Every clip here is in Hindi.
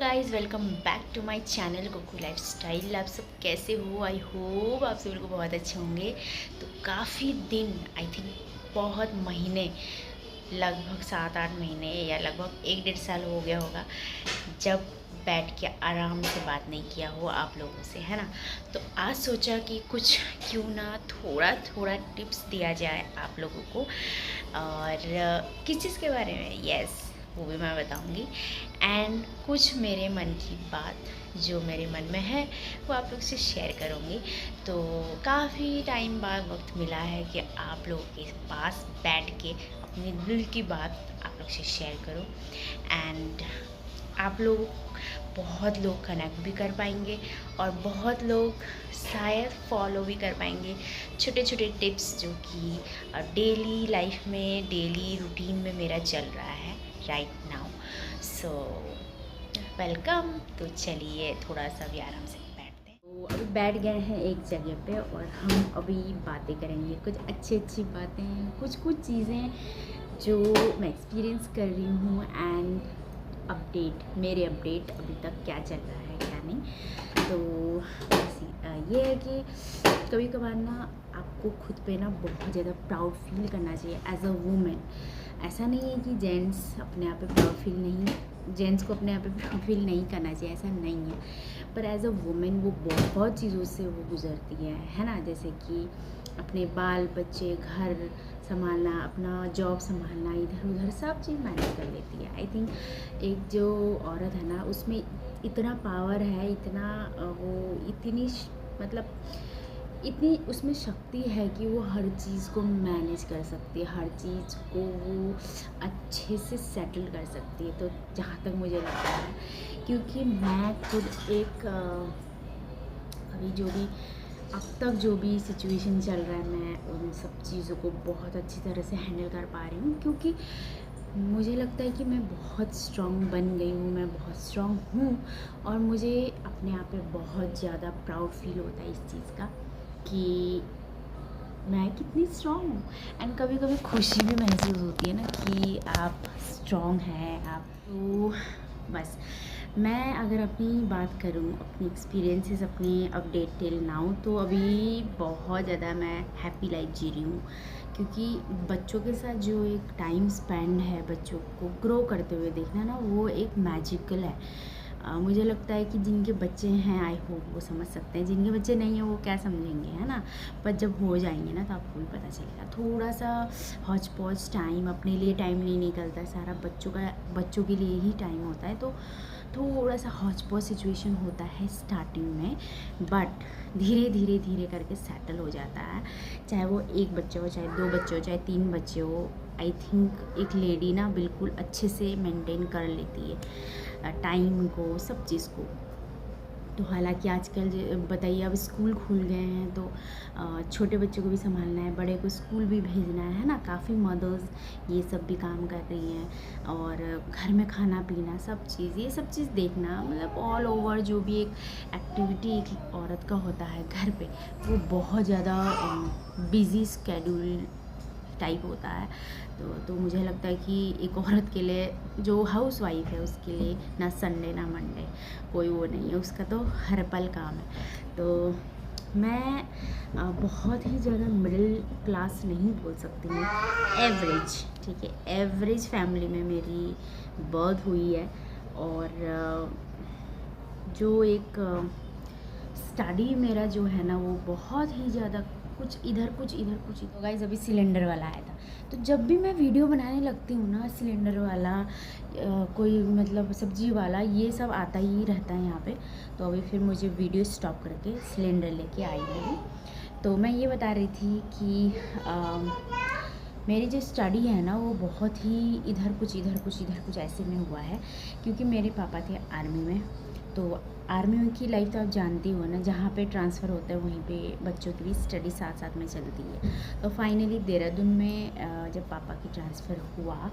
Guys, welcome back to my channel Goku lifestyle. आप सब कैसे हो? आई होप आप सब लोग बहुत अच्छे होंगे। तो काफ़ी दिन, आई थिंक बहुत महीने, लगभग 7-8 महीने या लगभग 1-1.5 साल हो गया होगा जब बैठ के आराम से बात नहीं किया हो आप लोगों से, है ना। तो आज सोचा कि कुछ क्यों ना थोड़ा थोड़ा टिप्स दिया जाए आप लोगों को, और किस चीज़ के बारे में, यस वो भी मैं बताऊंगी। एंड कुछ मेरे मन की बात जो मेरे मन में है वो आप लोग से शेयर करूँगी। तो काफ़ी टाइम बाद वक्त मिला है कि आप लोगों के पास बैठ के अपने दिल की बात आप लोग से शेयर करूँ। एंड आप लोग, बहुत लोग कनेक्ट भी कर पाएंगे और बहुत लोग शायद फॉलो भी कर पाएंगे छोटे छोटे टिप्स जो कि डेली लाइफ में, डेली रूटीन में मेरा चल रहा है राइट नाउ। So welcome. तो चलिए थोड़ा सा भी आराम से बैठते हैं। तो अभी बैठ गए हैं एक जगह पे और हम अभी बातें करेंगे, कुछ अच्छी अच्छी बातें, कुछ कुछ चीज़ें जो मैं एक्सपीरियंस कर रही हूँ। एंड अपडेट, मेरे अपडेट अभी तक क्या चल रहा है क्या नहीं। तो ये है कि कभी कभार ना आपको खुद पे ना बहुत ज़्यादा प्राउड फील करना चाहिए एज अ वूमेन। ऐसा नहीं है कि जेंट्स अपने आप पे प्राउड फील नहीं, जेंट्स को अपने आप पे प्राउड फील नहीं करना चाहिए, ऐसा नहीं है। पर एज अ वुमेन वो बहुत चीज़ों से वो गुजरती है ना। जैसे कि अपने बाल बच्चे, घर संभालना, अपना जॉब संभालना, इधर उधर सब चीज़ मैनेज कर लेती है। आई थिंक एक जो औरत है ना उसमें इतना पावर है, इतना वो इतनी मतलब इतनी उसमें शक्ति है कि वो हर चीज़ को मैनेज कर सकती है, हर चीज़ को वो अच्छे से सेटल कर सकती है। तो जहाँ तक मुझे लगता है, क्योंकि मैं खुद एक अभी जो भी अब तक जो भी सिचुएशन चल रहा है, मैं उन सब चीज़ों को बहुत अच्छी तरह से हैंडल कर पा रही हूँ। क्योंकि मुझे लगता है कि मैं बहुत स्ट्रॉन्ग बन गई हूँ, मैं बहुत स्ट्रॉन्ग हूँ। और मुझे अपने आप पे बहुत ज़्यादा प्राउड फील होता है इस चीज़ का कि मैं कितनी स्ट्रॉन्ग हूँ। एंड कभी कभी खुशी भी महसूस होती है ना कि आप स्ट्रॉन्ग हैं आप। तो बस मैं अगर अपनी बात करूँ, अपनी एक्सपीरियंसेस, अपनी अपडेट टिल नाउ, तो अभी बहुत ज़्यादा मैं हैप्पी लाइफ जी रही हूँ। क्योंकि बच्चों के साथ जो एक टाइम स्पेंड है, बच्चों को ग्रो करते हुए देखना ना, वो एक मैजिकल है। मुझे लगता है कि जिनके बच्चे हैं, आई होप वो समझ सकते हैं, जिनके बच्चे नहीं हैं वो क्या समझेंगे, है ना। पर जब हो जाएंगे ना तो आपको भी पता चलेगा। थोड़ा सा हौच पौच टाइम, अपने लिए टाइम नहीं निकलता, सारा बच्चों के लिए ही टाइम होता है। तो थोड़ा सा हौच पौच सिचुएशन होता है स्टार्टिंग में, बट धीरे धीरे धीरे करके सेटल हो जाता है। चाहे वो एक बच्चे हो, चाहे 2 बच्चे हो, चाहे 3 बच्चे हो। आई थिंक एक लेडी ना बिल्कुल अच्छे से मेंटेन कर लेती है टाइम को, सब चीज़ को। तो हालांकि आजकल बताइए, अब स्कूल खुल गए हैं तो छोटे बच्चों को भी संभालना है, बड़े को स्कूल भी भेजना है ना। काफ़ी मदर्स ये सब भी काम कर रही हैं, और घर में खाना पीना सब चीज़, ये सब चीज़ देखना, मतलब ऑल ओवर जो भी एक एक्टिविटी एक औरत का होता है घर पे, वो बहुत ज़्यादा बिज़ी स्केड्यूल टाइप होता है। तो मुझे लगता है कि एक औरत के लिए, जो हाउस वाइफ है, उसके लिए ना संडे ना मंडे कोई वो नहीं है, उसका तो हर पल काम है। तो मैं बहुत ही ज़्यादा मिडिल क्लास नहीं बोल सकती हूँ, एवरेज, ठीक है, एवरेज फैमिली में मेरी बर्थ हुई है। और जो एक स्टडी मेरा जो है ना, वो बहुत ही ज़्यादा कुछ इधर कुछ इधर कुछ। तो गाइस अभी सिलेंडर वाला आया था, तो जब भी मैं वीडियो बनाने लगती हूँ ना, सिलेंडर वाला कोई मतलब सब्जी वाला, ये सब आता ही रहता है यहाँ पे। तो अभी फिर मुझे वीडियो स्टॉप करके सिलेंडर लेके आई हूँ। तो मैं ये बता रही थी कि मेरी जो स्टडी है ना, वो बहुत ही इधर कुछ इधर कुछ इधर कुछ ऐसे में हुआ है। क्योंकि मेरे पापा थे आर्मी में, तो आर्मी की लाइफ तो आप जानती हो ना, जहाँ पे ट्रांसफ़र होता है वहीं पे बच्चों की भी स्टडी साथ साथ में चलती है। तो फाइनली देहरादून में जब पापा की ट्रांसफ़र हुआ,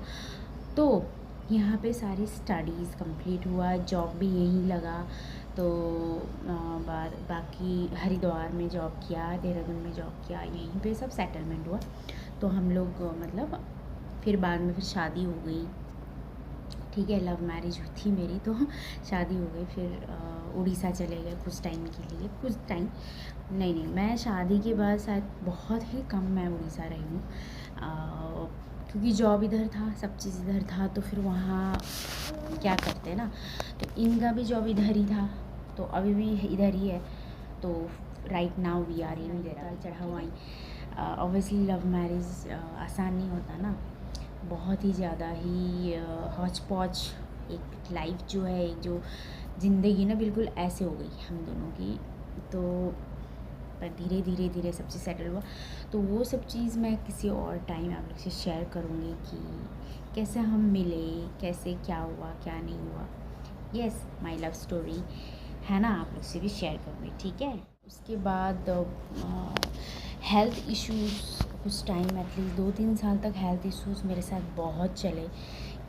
तो यहाँ पे सारी स्टडीज़ कंप्लीट हुआ, जॉब भी यहीं लगा। तो बाकी हरिद्वार में जॉब किया, देहरादून में जॉब किया, यहीं पे सब सेटलमेंट हुआ। तो हम लोग मतलब फिर बाद में फिर शादी हो गई, ठीक है, लव मैरिज थी मेरी, तो शादी हो गई, फिर उड़ीसा चले गए कुछ टाइम के लिए, कुछ टाइम नहीं, मैं शादी के बाद शायद बहुत ही कम मैं उड़ीसा रही हूँ, क्योंकि जॉब इधर था, सब चीज़ इधर था, तो फिर वहाँ क्या करते हैं ना, तो इनका भी जॉब इधर ही था, तो अभी भी इधर ही है, तो right now we are in इधर चढ़ा हुआ ही। ऑब्वियसली लव मैरिज आसान नहीं होता ना, बहुत ही ज़्यादा ही हौच पौच एक लाइफ जो है, एक जो ज़िंदगी ना बिल्कुल ऐसे हो गई हम दोनों की, तो पर धीरे धीरे धीरे सब चीज़ सेटल हुआ, तो वो सब चीज़ मैं किसी और टाइम आप लोग से शेयर करूँगी कि कैसे हम मिले, कैसे क्या हुआ क्या नहीं हुआ। यस, माय लव स्टोरी है ना, आप लोग से भी शेयर करूँगी, ठीक है। उसके बाद हेल्थ इश्यूज़ कुछ टाइम, एटलीस्ट 2-3 साल तक हेल्थ इश्यूज़ मेरे साथ बहुत चले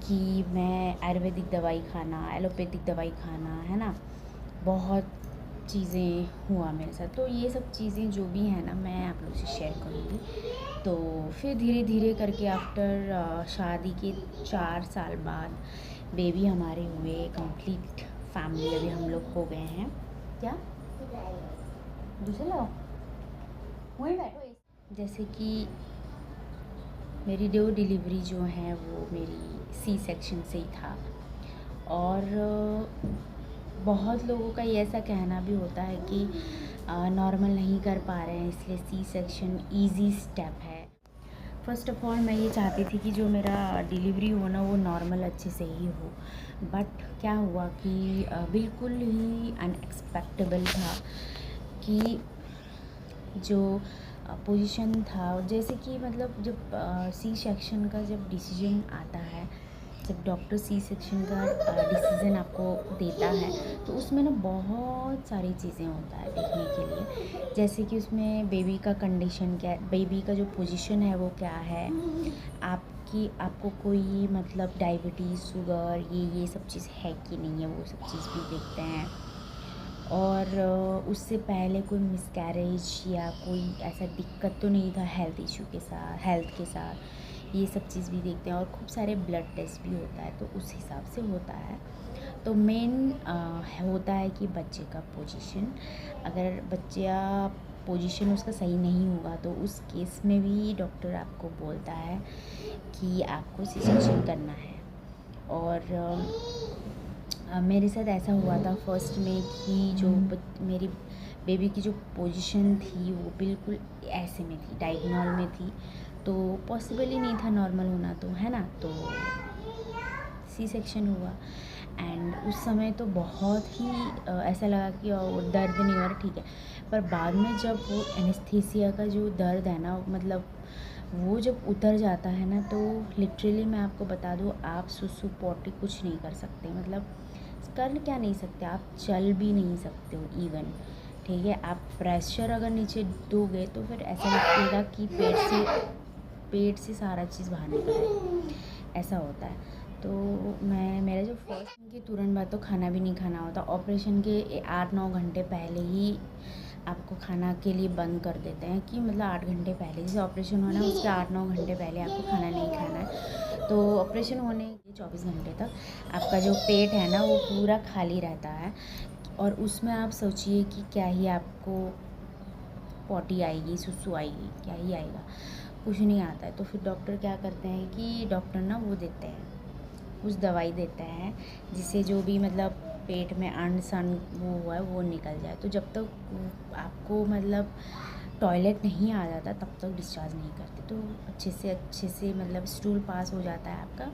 कि मैं आयुर्वेदिक दवाई खाना, एलोपैथिक दवाई खाना, है ना, बहुत चीज़ें हुआ मेरे साथ। तो ये सब चीज़ें जो भी हैं ना, मैं आप लोग से शेयर करूँगी। तो फिर धीरे धीरे करके आफ्टर शादी के 4 साल बाद बेबी हमारे हुए, कंप्लीट फैमिली अभी हम लोग हो गए हैं। क्या दूसरे लगाओ, वहीं बैठो। जैसे कि मेरी डिलीवरी जो है वो मेरी सी सेक्शन से ही था, और बहुत लोगों का ये ऐसा कहना भी होता है कि नॉर्मल नहीं कर पा रहे हैं, इसलिए सी सेक्शन ईज़ी स्टेप है। फ़र्स्ट ऑफ़ ऑल मैं ये चाहती थी कि जो मेरा डिलीवरी हो ना वो नॉर्मल अच्छे से ही हो, बट क्या हुआ कि बिल्कुल ही अनएक्सपेक्टेबल था कि जो पोजीशन था, जैसे कि मतलब जब सी सेक्शन का जब डिसीजन आता है, जब डॉक्टर सी सेक्शन का डिसीज़न आपको देता है, तो उसमें ना बहुत सारी चीज़ें होता है देखने के लिए, जैसे कि उसमें बेबी का कंडीशन क्या है, बेबी का जो पोजीशन है वो क्या है, आपको कोई मतलब डायबिटीज़, शुगर, ये सब चीज़ है कि नहीं है, वो सब चीज़ भी देखते हैं। और उससे पहले कोई मिसकैरेज या कोई ऐसा दिक्कत तो नहीं था हेल्थ के साथ, ये सब चीज़ भी देखते हैं, और खूब सारे ब्लड टेस्ट भी होता है, तो उस हिसाब से होता है। तो मेन होता है कि बच्चे का पोजीशन, अगर बच्चा पोजीशन उसका सही नहीं होगा तो उस केस में भी डॉक्टर आपको बोलता है कि आपको सी सेक्शन करना है। और मेरे साथ ऐसा हुआ था फर्स्ट में कि जो मेरी बेबी की जो पोजीशन थी वो बिल्कुल ऐसे में थी, डायगोनल में थी, तो पॉसिबल ही नहीं था नॉर्मल होना, तो है ना, तो सी सेक्शन हुआ। एंड उस समय तो बहुत ही ऐसा लगा कि दर्द नहीं हो रहा, ठीक है, पर बाद में जब वो एनेस्थीसिया का जो दर्द है ना, मतलब वो जब उतर जाता है ना, तो लिटरली मैं आपको बता दूँ, आप सुसु पॉटी कुछ नहीं कर सकते, मतलब कर क्या नहीं सकते, आप चल भी नहीं सकते हो इवन, ठीक है। आप प्रेशर अगर नीचे दोगे तो फिर ऐसा लगेगा कि पेट से सारा चीज़ बाहर निकल जाए, ऐसा होता है। तो मेरा जो फर्स्ट के तुरंत बाद तो खाना भी नहीं खाना होता, ऑपरेशन के 8-9 घंटे पहले ही आपको खाना के लिए बंद कर देते हैं, कि मतलब 8 घंटे पहले, जैसे ऑपरेशन होना है उसके 8-9 घंटे पहले आपको खाना नहीं खाना है। तो ऑपरेशन होने के 24 घंटे तक आपका जो पेट है ना वो पूरा खाली रहता है, और उसमें आप सोचिए कि क्या ही आपको पॉटी आएगी, सुसु आएगी, क्या ही आएगा, कुछ नहीं आता है। तो फिर डॉक्टर क्या करते हैं कि डॉक्टर ना वो देते हैं, कुछ दवाई देते हैं जिससे जो भी मतलब पेट में अन्न सन वो हुआ है वो निकल जाए। तो जब तक आपको मतलब टॉयलेट नहीं आ जाता तब तक डिस्चार्ज नहीं करते, तो अच्छे से मतलब स्टूल पास हो जाता है आपका,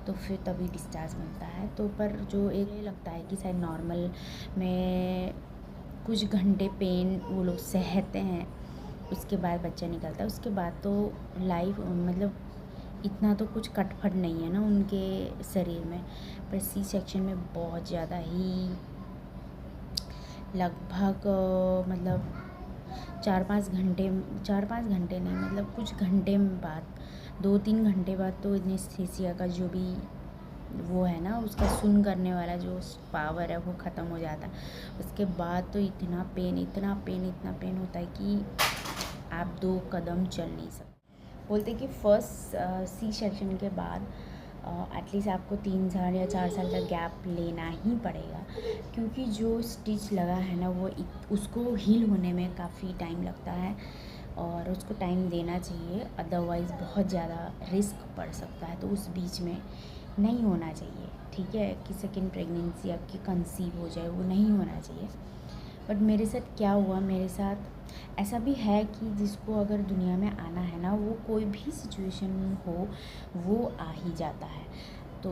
तो फिर तभी डिस्चार्ज मिलता है। तो पर जो एक लगता है कि शायद नॉर्मल में कुछ घंटे पेन वो लोग सहते हैं, उसके बाद बच्चा निकलता है, उसके बाद तो लाइफ मतलब इतना तो कुछ कटफट नहीं है ना उनके शरीर में। पर सी सेक्शन में बहुत ज़्यादा ही लगभग मतलब 4-5 घंटे नहीं, मतलब कुछ घंटे बाद, 2-3 घंटे बाद तो एनेस्थीसिया का जो भी वो है ना, उसका सुन करने वाला जो पावर है वो ख़त्म हो जाता है। उसके बाद तो इतना पेन होता है कि आप 2 कदम चल नहीं सकते। बोलते कि फर्स्ट सी सेक्शन के बाद एटलीस्ट आपको 3 साल या 4 साल का गैप लेना ही पड़ेगा, क्योंकि जो स्टिच लगा है ना वो उसको हील होने में काफ़ी टाइम लगता है और उसको टाइम देना चाहिए, अदरवाइज़ बहुत ज़्यादा रिस्क पड़ सकता है। तो उस बीच में नहीं होना चाहिए, ठीक है, कि सेकेंड प्रेगनेंसी आपकी कंसीव हो जाए, वो नहीं होना चाहिए। बट मेरे साथ क्या हुआ, मेरे साथ ऐसा भी है कि जिसको अगर दुनिया में आना है ना, वो कोई भी सिचुएशन हो वो आ ही जाता है। तो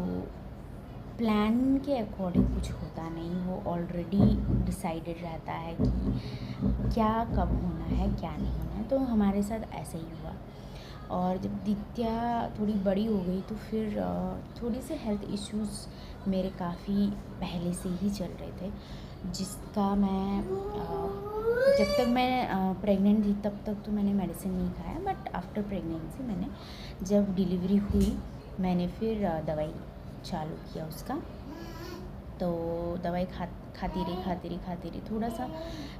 प्लान के अकॉर्डिंग कुछ होता नहीं, वो ऑलरेडी डिसाइडेड रहता है कि क्या कब होना है क्या नहीं होना है। तो हमारे साथ ऐसा ही हुआ। और जब दित्या थोड़ी बड़ी हो गई तो फिर थोड़ी से हेल्थ इश्यूज़ मेरे काफ़ी पहले से ही चल रहे थे, जिसका मैं जब तक मैं प्रेग्नेंट थी तब तक तो मैंने मेडिसिन नहीं खाया, बट आफ्टर प्रेगनेंसी मैंने जब डिलीवरी हुई मैंने फिर दवाई चालू किया उसका। तो दवाई खाती रही, थोड़ा सा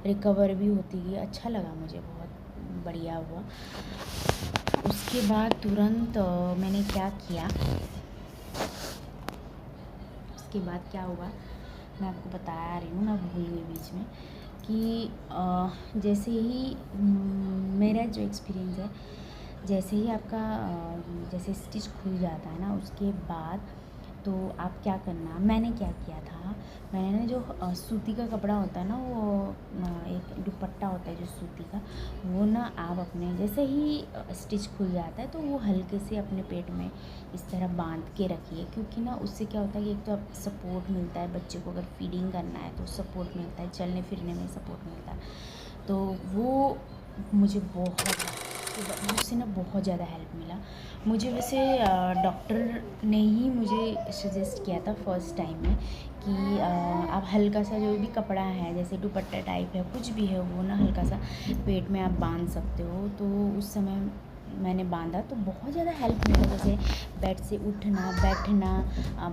रिकवर भी होती गई, अच्छा लगा मुझे, बहुत बढ़िया हुआ। उसके बाद तुरंत मैंने क्या किया, उसके बाद क्या हुआ मैं आपको बता रही हूँ, मैं भूल गई बीच में कि जैसे ही मेरा जो एक्सपीरियंस है, जैसे ही आपका जैसे स्टिच खुल जाता है ना, उसके बाद तो आप क्या करना, मैंने क्या किया था, मैंने ना जो सूती का कपड़ा होता है ना, वो एक दुपट्टा होता है जो सूती का, वो ना आप अपने जैसे ही स्टिच खुल जाता है तो वो हल्के से अपने पेट में इस तरह बांध के रखिए, क्योंकि ना उससे क्या होता है कि एक तो आप सपोर्ट मिलता है, बच्चे को अगर फीडिंग करना है तो सपोर्ट मिलता है, चलने फिरने में सपोर्ट मिलता है। तो वो मुझे मुझसे ना बहुत ज़्यादा हेल्प मिला। मुझे वैसे डॉक्टर ने ही मुझे सजेस्ट किया था फर्स्ट टाइम में कि आप हल्का सा जो भी कपड़ा है, जैसे दुपट्टा टाइप है, कुछ भी है, वो ना हल्का सा पेट में आप बांध सकते हो। तो उस समय मैंने बांधा तो बहुत ज़्यादा हेल्प मिला, जैसे बेड से उठना बैठना,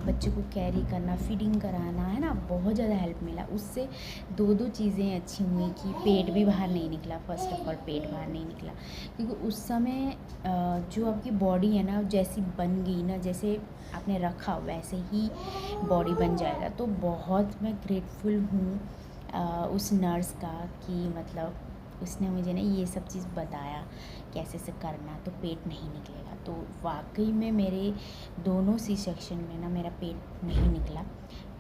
बच्चे को कैरी करना, फीडिंग कराना, है ना, बहुत ज़्यादा हेल्प मिला। उससे दो चीज़ें अच्छी हुई कि पेट भी बाहर नहीं निकला, फर्स्ट ऑफ ऑल पेट बाहर नहीं निकला, क्योंकि उस समय जो आपकी बॉडी है ना, जैसी बन गई ना, जैसे आपने रखा वैसे ही बॉडी बन जाएगा। तो बहुत मैं ग्रेटफुल हूँ उस नर्स का कि मतलब उसने मुझे ना ये सब चीज़ बताया कैसे से करना, तो पेट नहीं निकलेगा। तो वाकई में मेरे दोनों सी सेक्शन में ना मेरा पेट नहीं निकला।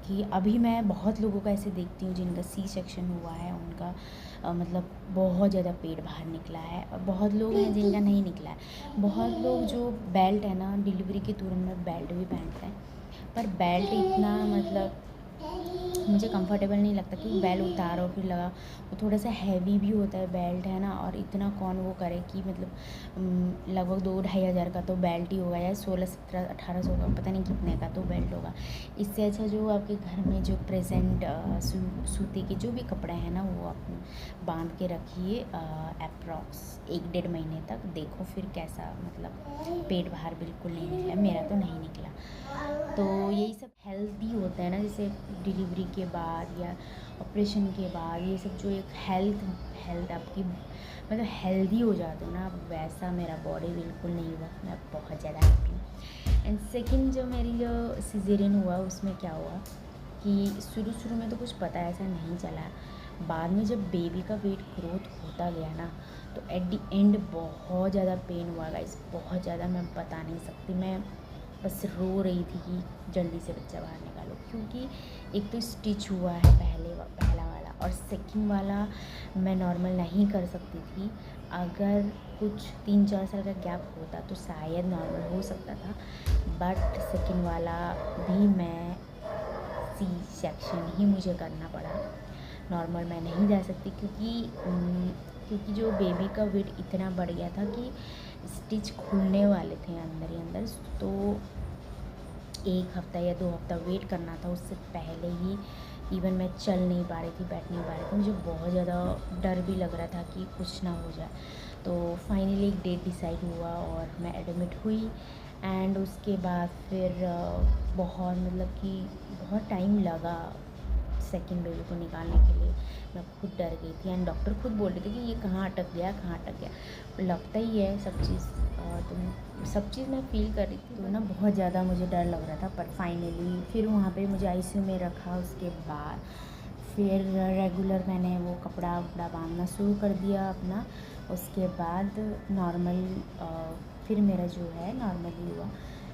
कि अभी मैं बहुत लोगों का ऐसे देखती हूँ जिनका सी सेक्शन हुआ है, उनका मतलब बहुत ज़्यादा पेट बाहर निकला है, और बहुत लोग हैं जिनका नहीं निकला है। बहुत लोग जो बेल्ट है ना, डिलीवरी के तुरंत में बेल्ट भी पहनते हैं, पर बेल्ट इतना मतलब मुझे कंफर्टेबल नहीं लगता, क्योंकि बेल्ट उतारो फिर लगा, वो थोड़ा सा हैवी भी होता है बेल्ट, है ना, और इतना कौन वो करे कि मतलब लगभग 2-2.5 हज़ार का तो बेल्ट ही होगा, या 16-17-1800 का, पता नहीं कितने का तो बेल्ट होगा। इससे अच्छा जो आपके घर में जो प्रेजेंट सूती के जो भी कपड़े हैं ना, वो आप बांध के रखिए अप्रॉक्स 1-1.5 महीने तक, देखो फिर कैसा मतलब पेट बाहर बिल्कुल नहीं निकला, मेरा तो नहीं निकला। तो यही सब हेल्दी होता है ना, जैसे डिलीवरी के बाद या ऑपरेशन के बाद, ये सब जो एक हेल्थ आपकी मतलब हेल्दी हो जाते हो ना, वैसा मेरा बॉडी बिल्कुल नहीं हुआ। मैं बहुत ज़्यादा हैप्पी हूँ। एंड सेकंड जो मेरी जो सिजेरियन हुआ, उसमें क्या हुआ कि शुरू में तो कुछ पता ऐसा नहीं चला, बाद में जब बेबी का वेट ग्रोथ होता गया ना, तो एट दी एंड बहुत ज़्यादा पेन हुआ गाइस, बहुत ज़्यादा, मैं बता नहीं सकती। मैं बस रो रही थी कि जल्दी से बच्चा बाहर निकालो, क्योंकि एक तो स्टिच हुआ है पहला वाला, और सेकंड वाला मैं नॉर्मल नहीं कर सकती थी। अगर कुछ 3-4 साल का गैप होता तो शायद नॉर्मल हो सकता था, बट सेकंड वाला भी मैं सी सेक्शन ही मुझे करना पड़ा। नॉर्मल मैं नहीं जा सकती, क्योंकि जो बेबी का वेट इतना बढ़ गया था कि स्टिच खुलने वाले थे अंदर ही अंदर। तो 1 हफ़्ता या 2 हफ़्ता वेट करना था, उससे पहले ही इवन मैं चल नहीं पा रही थी, बैठ नहीं पा रही थी, मुझे बहुत ज़्यादा डर भी लग रहा था कि कुछ ना हो जाए। तो फाइनली एक डेट डिसाइड हुआ और मैं एडमिट हुई। एंड उसके बाद फिर बहुत मतलब कि बहुत टाइम लगा सेकंड बेबी को निकालने के लिए मैं खुद डर गई थी। एंड डॉक्टर खुद बोल रहे थे कि ये कहाँ अटक गया, कहाँ अटक गया। लगता ही है सब चीज़, तो सब चीज़ मैं फ़ील कर रही थी, तो ना बहुत ज़्यादा मुझे डर लग रहा था। पर फाइनली फिर वहाँ पे मुझे आईसीयू में रखा। उसके बाद फिर रेगुलर मैंने वो कपड़ा वपड़ा बांधना शुरू कर दिया अपना। उसके बाद नॉर्मल फिर मेरा जो है नॉर्मली हुआ।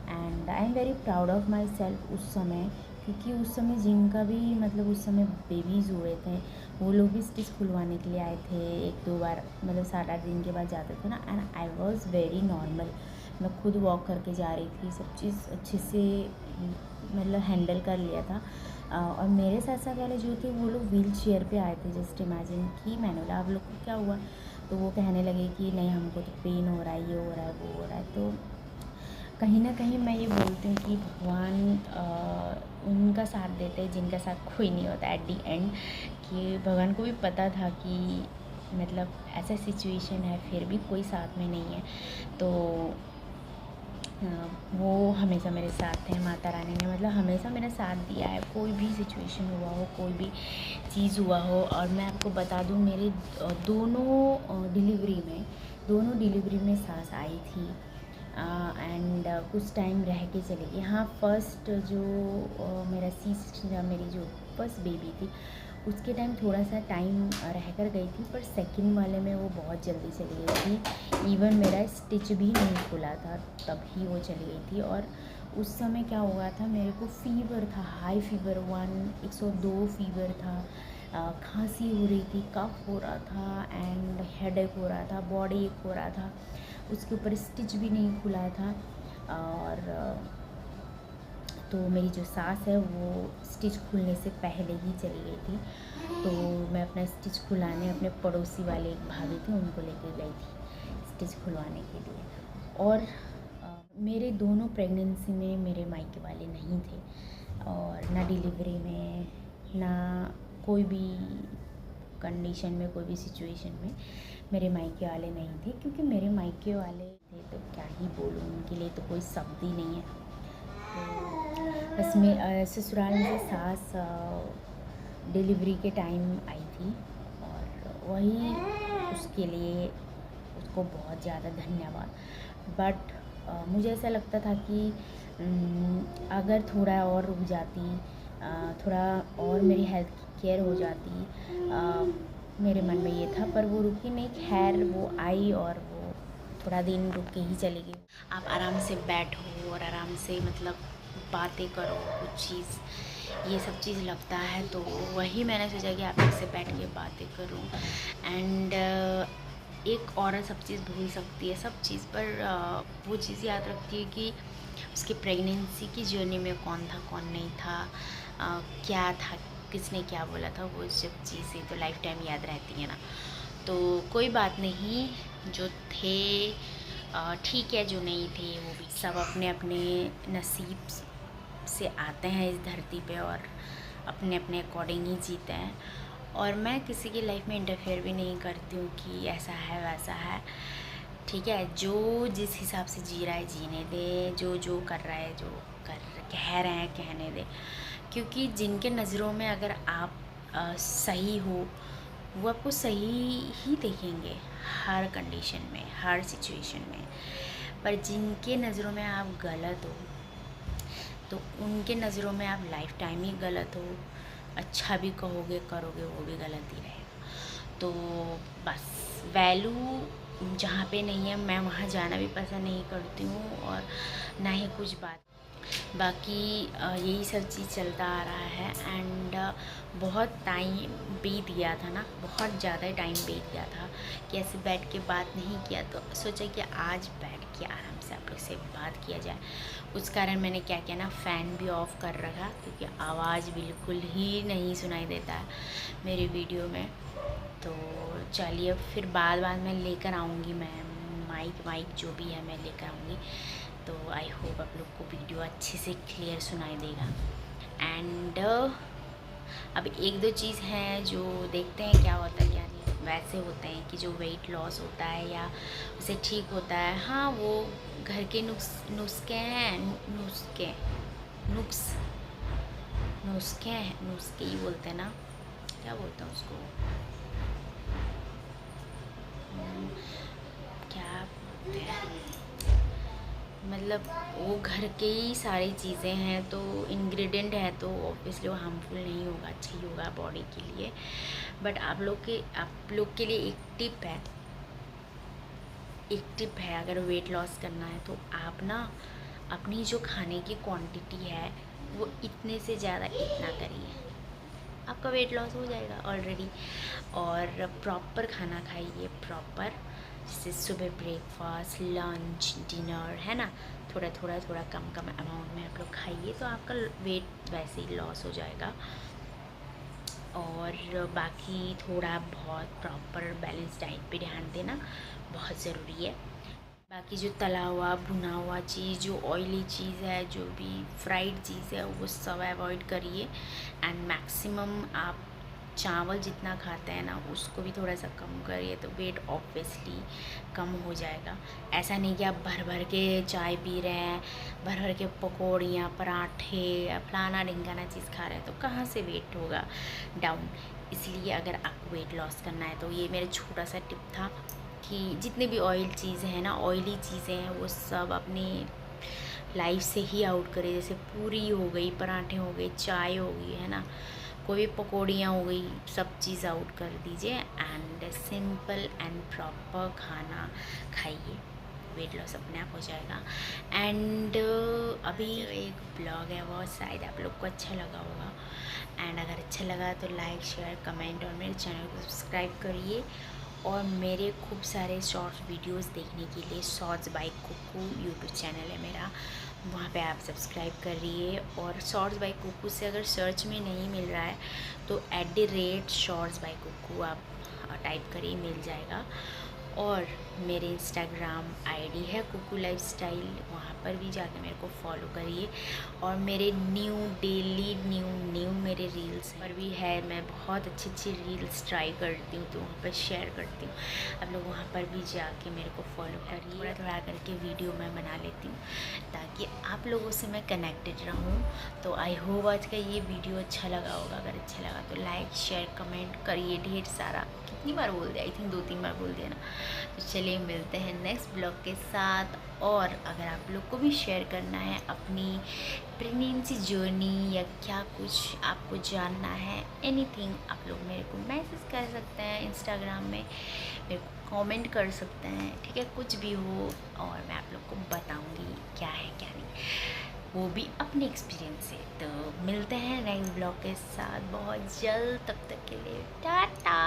And I am very proud of my self उस समय, क्योंकि उस समय जिनका भी मतलब उस समय बेबीज़ हुए थे वो लोग भी स्टिच खुलवाने के लिए आए थे 1-2 बार, मतलब 7-8 दिन के बाद जाते थे ना। And I was very normal, मैं खुद वॉक करके जा रही थी, सब चीज़ अच्छे से मतलब हैंडल कर लिया था। और मेरे साथ साथ वाले जो थे वो लोग व्हील चेयर पर आए थे। जस्ट इमेजिन कि मैंने बोला आप लोग को क्या हुआ, तो वो कहने लगे कि नहीं हमको तो पेन हो रहा है, ये हो रहा है, वो हो रहा है। तो कहीं ना कहीं मैं ये बोलती हूँ कि भगवान उनका साथ देते हैं जिनका साथ कोई नहीं होता एट दी एंड। कि भगवान को भी पता था कि मतलब ऐसा सिचुएशन है फिर भी कोई साथ में नहीं है, तो वो हमेशा मेरे साथ थे। माता रानी ने मतलब हमेशा मेरा साथ दिया है, कोई भी सिचुएशन हुआ हो, कोई भी चीज़ हुआ हो। और मैं आपको बता दूँ मेरे दोनों डिलीवरी में सास आई थी। एंड कुछ टाइम रह के चली गई। हाँ, फर्स्ट जो मेरा मेरी जो फर्स्ट बेबी थी उसके टाइम थोड़ा सा टाइम रह कर गई थी, पर सेकंड वाले में वो बहुत जल्दी चली गई थी। इवन मेरा स्टिच भी नहीं खुला था तभी वो चली गई थी। और उस समय क्या हुआ था, मेरे को फ़ीवर था, हाई फीवर 102 फीवर था। खांसी हो रही थी, कफ हो रहा था एंड हेडेक हो रहा था, बॉडी एक हो रहा था। उसके ऊपर स्टिच भी नहीं खुला था। और तो मेरी जो सास है वो स्टिच खुलने से पहले ही चली गई थी। तो मैं अपना स्टिच खुलाने अपने पड़ोसी वाले एक भाभी थे उनको लेके गई थी स्टिच खुलवाने के लिए। और मेरे दोनों प्रेगनेंसी में मेरे मायके वाले नहीं थे, और ना डिलीवरी में, ना कोई भी कंडीशन में, कोई भी सिचुएशन में मेरे मायके वाले नहीं थे। क्योंकि मेरे मायके वाले थे तो क्या ही बोलूँ, उनके लिए तो कोई शब्द ही नहीं है। तो बस मैं ससुराल में सास डिलीवरी के टाइम आई थी, और वही उसके लिए उसको बहुत ज़्यादा धन्यवाद। बट मुझे ऐसा लगता था कि अगर थोड़ा और रुक जाती, थोड़ा और मेरी हेल्थ की केयर हो जाती, मेरे मन में ये था। पर वो रुकी नहीं, खैर वो आई और वो थोड़ा दिन रुक के ही चली गई। आप आराम से बैठो और आराम से मतलब बातें करो, कुछ चीज़ ये सब चीज़ लगता है। तो वही मैंने सोचा कि आप से बैठ के बातें करूं। एंड एक औरत सब चीज़ भूल सकती है, सब चीज़, पर वो चीज़ याद रखती है कि उसकी प्रेगनेंसी की जर्नी में कौन था, कौन नहीं था, क्या था, किसने क्या बोला था, वो सब चीज़ें तो लाइफ टाइम याद रहती है ना। तो कोई बात नहीं, जो थे ठीक है, जो नहीं थे वो भी सब अपने अपने नसीब से आते हैं इस धरती पे और अपने अपने अकॉर्डिंग ही जीते हैं। और मैं किसी की लाइफ में इंटरफेयर भी नहीं करती हूँ कि ऐसा है वैसा है, ठीक है। जो जिस हिसाब से जी रहा है जीने दे, जो कर रहा है, जो कह रहे हैं कहने दे। क्योंकि जिनके नज़रों में अगर आप सही हो, वो आपको सही ही देखेंगे हर कंडीशन में, हर सिचुएशन में। पर जिनके नज़रों में आप गलत हो, तो उनके नज़रों में आप लाइफ टाइम ही गलत हो। अच्छा भी कहोगे करोगे वो भी गलत ही रहेगा। तो बस वैल्यू जहाँ पे नहीं है मैं वहाँ जाना भी पसंद नहीं करती हूँ, और ना ही कुछ बात। बाकी यही सब चीज़ चलता आ रहा है। एंड बहुत टाइम बीत गया था ना, बहुत ज़्यादा टाइम बीत गया था कि ऐसे बैठ के बात नहीं किया। तो सोचा कि आज बैठ के आराम से आप लोग से बात किया जाए। उस कारण मैंने क्या किया ना, फ़ैन भी ऑफ़ कर रखा, क्योंकि आवाज़ बिल्कुल ही नहीं सुनाई देता है मेरी वीडियो में। तो चलिए फिर बाद में लेकर आऊँगी, मैं माइक जो भी है मैं लेकर आऊँगी। तो आई होप आप लोग को वीडियो अच्छे से क्लियर सुनाई देगा। एंड अब एक दो चीज़ हैं जो देखते हैं क्या होता है क्या नहीं। वैसे होते हैं कि जो वेट लॉस होता है या उसे ठीक होता है, हाँ वो घर के नुस्खे हैं, नुक्स नुस्खे ही बोलते हैं ना, क्या बोलते हैं उसको, क्या बोलते हैं, मतलब वो घर के ही सारी चीज़ें हैं, तो इंग्रेडिएंट है तो ऑब्वियसली वो हार्मफुल नहीं होगा, अच्छा ही होगा बॉडी के लिए। बट आप लोग के लिए एक टिप है, अगर वेट लॉस करना है तो आप ना अपनी जो खाने की क्वांटिटी है वो इतने से ज़्यादा इतना करिए, आपका वेट लॉस हो जाएगा ऑलरेडी। और प्रॉपर खाना खाइए, प्रॉपर, जैसे सुबह ब्रेकफास्ट, लंच, डिनर, है ना, थोड़ा कम अमाउंट में आप लोग खाइए तो आपका वेट वैसे ही लॉस हो जाएगा। और बाकी थोड़ा बहुत प्रॉपर बैलेंस डाइट पे ध्यान देना बहुत ज़रूरी है। बाकी जो तला हुआ भुना हुआ चीज़, जो ऑयली चीज़ है, जो भी फ्राइड चीज़ है, वो सब अवॉइड करिए। एंड मैक्सिमम आप चावल जितना खाते हैं ना उसको भी थोड़ा सा कम करिए, तो वेट ऑब्वियसली कम हो जाएगा। ऐसा नहीं कि आप भर भर के चाय पी रहे हैं, भर भर के पकौड़ियाँ, पराठे या फलाना ढिंगाना चीज़ खा रहे हैं, तो कहाँ से वेट होगा डाउन। इसलिए अगर आपको वेट लॉस करना है तो ये मेरा छोटा सा टिप था कि जितने भी ऑयल चीज़ें हैं ना, ऑयली चीज़ें हैं, वो सब अपनी लाइफ से ही आउट करें। जैसे पूरी हो गई, पराठे हो गए, चाय हो गई, है ना, कोई भी पकौड़ियाँ हो गई, सब चीज़ आउट कर दीजिए एंड सिंपल एंड प्रॉपर खाना खाइए, वेट लॉस अपने आप हो जाएगा। एंड अभी एक ब्लॉग है वो शायद आप लोग को अच्छा लगा होगा, एंड अगर अच्छा लगा तो लाइक, शेयर, कमेंट और मेरे चैनल को सब्सक्राइब करिए। और मेरे खूब सारे शॉर्ट्स वीडियोस देखने के लिए shorts by Kuku YouTube channel है मेरा, वहाँ पे आप सब्सक्राइब करिए। और शॉर्ट्स बाय कुकू से अगर सर्च में नहीं मिल रहा है तो @शॉर्ट्स बाय कुकू आप टाइप करिए, मिल जाएगा। और मेरे इंस्टाग्राम आईडी है कुकू लाइफस्टाइल, वहाँ पर भी जाके मेरे को फॉलो करिए। और मेरे डेली न्यू मेरे रील्स पर भी है, मैं बहुत अच्छी रील्स ट्राई करती हूँ तो वहाँ पर शेयर करती हूँ, आप लोग वहाँ पर भी जाके मेरे को फॉलो करिए। थोड़ा करके वीडियो मैं बना लेती हूँ ताकि आप लोगों से मैं कनेक्टेड रहूँ। तो आई होप आज का ये वीडियो अच्छा लगा होगा, अगर अच्छा लगा तो लाइक, शेयर, कमेंट करिए ढेर सारा। कितनी बार बोल दिया, आई थिंक 2-3 बार बोल दिया ना। तो चलिए मिलते हैं नेक्स्ट ब्लॉग के साथ। और अगर आप लोग को भी शेयर करना है अपनी प्रेगनेंसी जर्नी या क्या कुछ आपको जानना है, एनीथिंग, आप लोग मेरे को मैसेज कर सकते हैं इंस्टाग्राम में, मेरे को कमेंट कर सकते हैं, ठीक है, कुछ भी हो, और मैं आप लोग को बताऊंगी क्या है क्या नहीं, वो भी अपने एक्सपीरियंस से। तो मिलते हैं नेक्स्ट ब्लॉग के साथ बहुत जल्द, तब तक के लिए टाटा।